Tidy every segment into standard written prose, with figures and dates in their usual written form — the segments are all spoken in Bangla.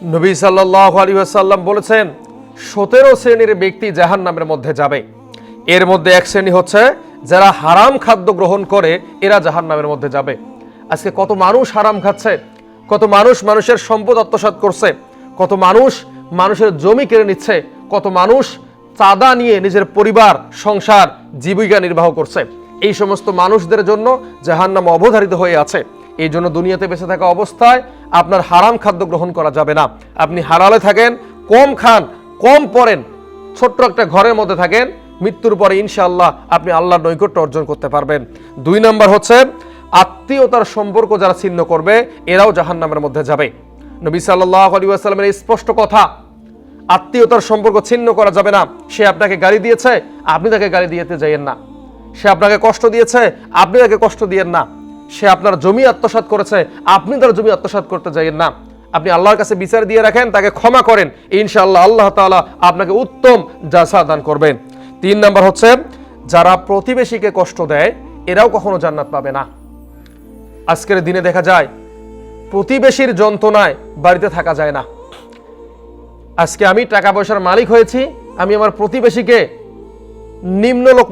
নবী সাল্লাল্লাহু আলাইহি ওয়াসাল্লাম বলেছেন 17 শ্রেণীর ব্যক্তি জাহান্নামের মধ্যে যাবে। এর মধ্যে এক শ্রেণী হচ্ছে যারা হারাম খাদ্য গ্রহণ করে, এরা জাহান্নামের মধ্যে যাবে। আজকে কত মানুষ হারাম খাচ্ছে, কত মানুষ মানুষের সম্পদ আত্মসাৎ করছে, কত মানুষ মানুষের জমি কেড়ে নিচ্ছে, কত মানুষ চাঁদা নিয়ে নিজের পরিবার সংসার জীবিকা নির্বাহ করছে। এই সমস্ত মানুষদের জন্য জাহান্নাম অবধারিত হয়ে আছে। এই জন্য দুনিয়াতে বেঁচে থাকা অবস্থায় আপনার হারাম খাদ্য গ্রহণ করা যাবে না। আপনি হালালে থাকেন, কম খান, কম পড়েন, ছোট্ট একটা ঘরের মধ্যে থাকেন, মৃত্যুর পরে ইনশাআল্লাহ আপনি আল্লাহর নৈকট্য অর্জন করতে পারবেন। 2 নম্বর হচ্ছে আত্মীয়তার সম্পর্ক যারা ছিন্ন করবে, এরাও জাহান্নামের মধ্যে যাবে। নবী সাল্লাল্লাহু আলাইহি ওয়াসাল্লামের এই স্পষ্ট কথা, আত্মীয়তার সম্পর্ক ছিন্ন করা যাবে না। সে আপনাকে গালি দিয়েছে, আপনি তাকে গালি দিতে যাইয়েন না। সে আপনাকে কষ্ট দিয়েছে, আপনি তাকে কষ্ট দিয়েন না। সে আপনার জমি আত্মসাৎ করেছে, আপনি তার জমি আত্মসাৎ করতে যাইয়েন না। আপনি আল্লাহর কাছে বিচার দিয়ে রাখেন, তাকে ক্ষমা করেন, ইনশাআল্লাহ আল্লাহ তাআলা আপনাকে উত্তম জাযা দান করবেন। 3 নম্বর হচ্ছে যারা প্রতিবেশীকে কষ্ট দেয়, এরাও কখনো জান্নাত পাবে না। আজকের দিনে দেখা যায় প্রতিবেশীর যন্ত্রণায় বাড়িতে থাকা যায় না। আজকে আমি টাকা পয়সার মালিক হয়েছি, আমি আমার প্রতিবেশীকে নিম্ন লোক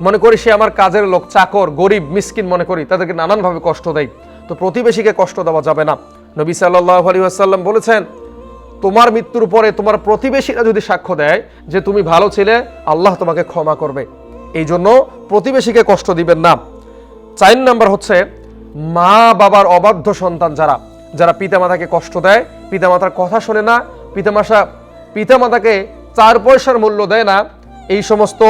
মনে করি সে আমার কাজের লোক, চাকর, গরিব, মিসকিন মনে করি, তাদেরকে নানানভাবে কষ্ট দেয়। তো প্রতিবেশীকে কষ্ট দেওয়া যাবে না। নবী সাল্লাল্লাহু আলাইহি ওয়াসাল্লাম বলেছেন, তোমার মৃত্যুর পরে তোমার প্রতিবেশীরা যদি সাক্ষ্য দেয় যে তুমি ভালো ছিলে, আল্লাহ তোমাকে ক্ষমা করবে। এই জন্য প্রতিবেশীকে কষ্ট দিবেন না। 4 নম্বর হচ্ছে মা বাবার অবাধ্য সন্তান যারা পিতামাতাকে কষ্ট দেয়, পিতামাতার কথা শোনে না, পিতামাতাকে 4 পয়সার মূল্য দেয় না, এই সমস্ত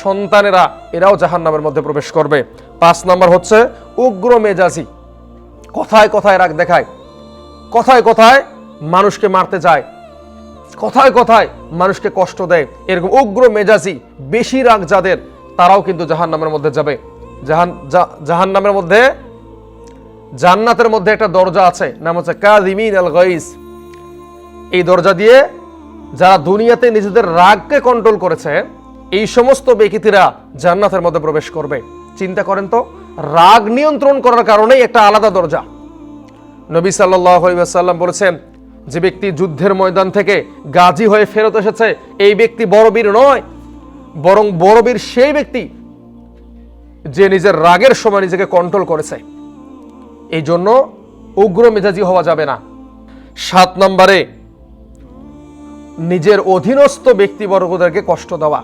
সন্তানেরা এরাও জাহান্নামের মধ্যে প্রবেশ করবে। 5 নম্বর হচ্ছে উগ্র মেজাজি, কথায় কথায় রাগ দেখায়, কথায় কথায় মানুষকে মারতে যায়, কথায় কথায় মানুষকে কষ্ট দেয়, এরকম উগ্র মেজাজি বেশি রাগ যাদের, তারাও কিন্তু জাহান্নামের মধ্যে যাবে। জাহান্নামের মধ্যে জান্নাতের মধ্যে একটা দরজা আছে, নাম হচ্ছে কাযিমিন আল গাইজ। এই দরজা দিয়ে যারা দুনিয়াতে নিজেদের রাগকে কন্ট্রোল করেছে, এই সমস্ত ব্যক্তিরা জান্নাতের মধ্যে প্রবেশ করবে। চিন্তা করেন তো, রাগ নিয়ন্ত্রণ করার কারণেই একটা আলাদা দরজা। নবী সাল্লাল্লাহু আলাইহি ওয়াসাল্লাম বলেছেন, যে ব্যক্তি যুদ্ধের ময়দান থেকে গাজী হয়ে ফেরত এসেছে, এই ব্যক্তি বড় বীর নয়, বরং বড় বীর সেই ব্যক্তি যে নিজের রাগের সময় নিজেকে কন্ট্রোল করেছে। এই জন্য উগ্র মেজাজি হওয়া যাবে না। 7 নম্বরে নিজের অধীনস্থ ব্যক্তিবর্গদেরকে কষ্ট দেওয়া।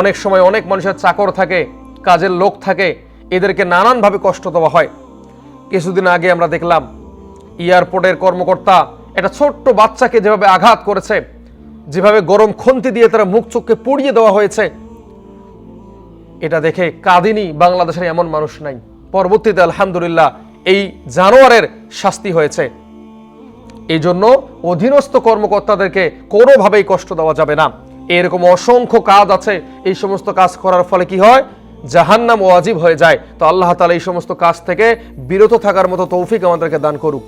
অনেক সময় অনেক মানুষের চাকর থাকে, কাজের লোক থাকে, এদেরকে নানানভাবে কষ্ট দেওয়া হয়। কিছুদিন আগে আমরা দেখলাম এয়ারপোর্টের কর্মকর্তা একটা ছোট্ট বাচ্চাকে যেভাবে আঘাত করেছে, যেভাবে গরম খন্তি দিয়ে তারা মুখ চোখকে পুড়িয়ে দেওয়া হয়েছে, এটা দেখে কাঁদিনি বাংলাদেশের এমন মানুষ নাই। পরবর্তীতে আলহামদুলিল্লাহ এই জানোয়ারের শাস্তি হয়েছে। এই জন্য অধীনস্থ কর্মকর্তাদেরকে কোনোভাবেই কষ্ট দেওয়া যাবে না। এরকম অসংখ্য কাজ আছে, এই সমস্ত কাজ করার ফলে কি হয়, জাহান্নাম ওয়াজিব হয়ে যায়। তো আল্লাহ তাআলা এই সমস্ত কাজ থেকে বিরত থাকার মতো তৌফিক আমাদেরকে দান করুক।